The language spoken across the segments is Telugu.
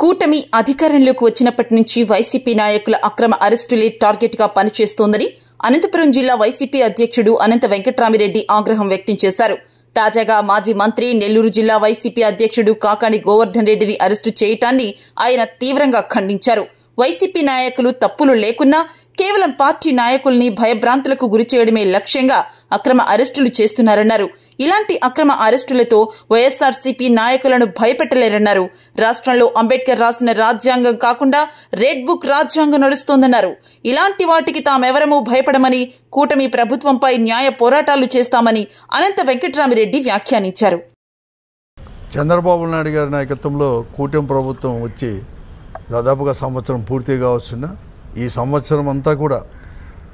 కూటమి అధికారంలోకి వచ్చినప్పటి నుంచి వైసీపీ నాయకుల అక్రమ అరెస్టులే టార్గెట్ గా పనిచేస్తోందని అనంతపురం జిల్లా వైసీపీ అధ్యక్షుడు అనంత వెంకట్రామిరెడ్డి ఆగ్రహం వ్యక్తం చేశారు. తాజాగా మాజీ మంత్రి, నెల్లూరు జిల్లా వైసీపీ అధ్యక్షుడు కాకాణి గోవర్ధన్ రెడ్డిని అరెస్టు చేయటాన్ని ఆయన తీవ్రంగా ఖండించారు. వైసీపీ నాయకులు తప్పులు లేకున్నా కేవలం పార్టీ నాయకుల్ని భయభ్రాంతులకు గురిచేయడమే లక్ష్యంగా అక్రమ అరెస్టులు చేస్తున్నారన్నారు. ఇలాంటి అక్రమ అరెస్టులతో వైఎస్ఆర్సీపీ నాయకులను భయపెట్టలేరన్నారు. రాష్ట్రంలో అంబేద్కర్ రాసిన రాజ్యాంగం కాకుండా రెడ్ బుక్ రాజ్యాంగం నడుస్తోందన్నారు. ఇలాంటి వాటికి తామెవరమూ భయపడమని, కూటమి ప్రభుత్వంపై న్యాయ పోరాటాలు చేస్తామని అనంత వెంకట్రామిరెడ్డి వ్యాఖ్యానించారు. చంద్రబాబు నాయుడు గారి నాయకత్వంలో కూటమి ప్రభుత్వం వచ్చి దాదాపుగా సంవత్సరం పూర్తిగా వస్తున్న ఈ సంవత్సరం అంతా కూడా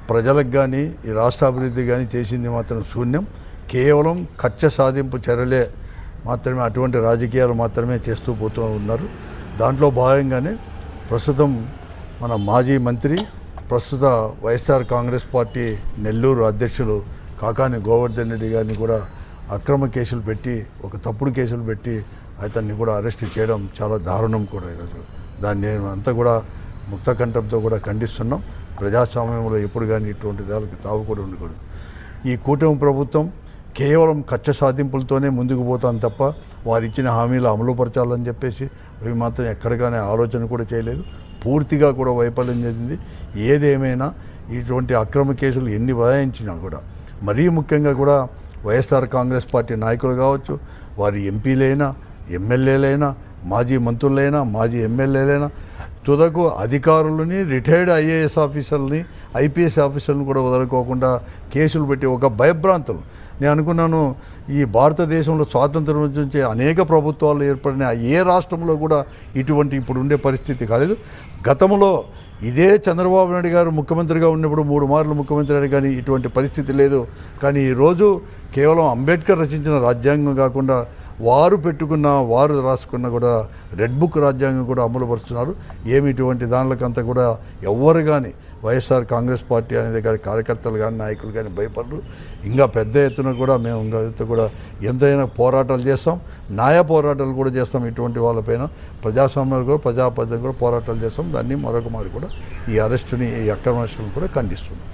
ప్రజలకు కానీ ఈ రాష్ట్ర అభివృద్ధి కానీ చేసింది మాత్రం శూన్యం. కేవలం కక్ష సాధింపు చర్యలే మాత్రమే, అటువంటి రాజకీయాలు మాత్రమే చేస్తూ పోతూ ఉన్నారు. దాంట్లో భాగంగానే ప్రస్తుతం మన మాజీ మంత్రి, ప్రస్తుత వైఎస్ఆర్ కాంగ్రెస్ పార్టీ నెల్లూరు అధ్యక్షులు కాకాణి గోవర్ధన్ రెడ్డి గారిని కూడా అక్రమ కేసులు పెట్టి, ఒక తప్పుడు కేసులు పెట్టి అతన్ని కూడా అరెస్ట్ చేయడం చాలా దారుణం కూడా. ఈరోజు దాన్ని నేను అంతా కూడా ముక్త కంఠంతో కూడా ఖండిస్తున్నాం. ప్రజాస్వామ్యంలో ఎప్పుడు కానీ ఇటువంటి దానికి తావు కూడా ఉండకూడదు. ఈ కూటమి ప్రభుత్వం కేవలం కక్ష సాధింపులతోనే ముందుకు పోతాను తప్ప వారు ఇచ్చిన హామీలు అమలుపరచాలని చెప్పేసి అవి మాత్రం ఎక్కడికైనా ఆలోచన కూడా చేయలేదు. పూర్తిగా కూడా వైఫల్యం చెందింది. ఏదేమైనా ఇటువంటి అక్రమ కేసులు ఎన్ని బదాయించినా కూడా, మరీ ముఖ్యంగా కూడా వైఎస్ఆర్ కాంగ్రెస్ పార్టీ నాయకులు కావచ్చు, వారి ఎంపీలైనా, ఎమ్మెల్యేలైనా, మాజీ మంత్రులైనా, మాజీ ఎమ్మెల్యేలైనా, తుదకు అధికారులని, రిటైర్డ్ ఐఏఎస్ ఆఫీసర్లని, ఐపీఎస్ ఆఫీసర్లను కూడా వదులుకోకుండా కేసులు పెట్టి ఒక భయభ్రాంతులు. నేను అనుకున్నాను, ఈ భారతదేశంలో స్వాతంత్రం నుంచి అనేక ప్రభుత్వాలు ఏర్పడిన ఏ రాష్ట్రంలో కూడా ఇటువంటి ఇప్పుడు ఉండే పరిస్థితి కాలేదు. గతంలో ఇదే చంద్రబాబు నాయుడు గారు ముఖ్యమంత్రిగా ఉన్నప్పుడు 3 మార్లు ముఖ్యమంత్రి అయ్యారు, కానీ ఇటువంటి పరిస్థితి లేదు. కానీ ఈరోజు కేవలం అంబేద్కర్ రచించిన రాజ్యాంగం కాకుండా వారు పెట్టుకున్న, వారు రాసుకున్న కూడా రెడ్ బుక్ రాజ్యాంగం కూడా అమలుపరుస్తున్నారు. ఏమి ఇటువంటి దానికంతా కూడా ఎవ్వరు కానీ వైఎస్ఆర్ కాంగ్రెస్ పార్టీ అనేది కానీ కార్యకర్తలు కానీ నాయకులు కానీ భయపడరు. ఇంకా పెద్ద ఎత్తున కూడా మేము ఇంకా కూడా ఎంతైనా పోరాటాలు చేస్తాం, న్యాయ పోరాటాలు కూడా చేస్తాం. ఇటువంటి వాళ్ళపైన ప్రజాస్వామ్యాలు కూడా, ప్రజాపద్ధతి కూడా పోరాటాలు చేస్తాం. దాన్ని మరొక మారి కూడా ఈ అరెస్టుని, ఈ అక్రమ అరెస్టుని కూడా ఖండిస్తున్నాం.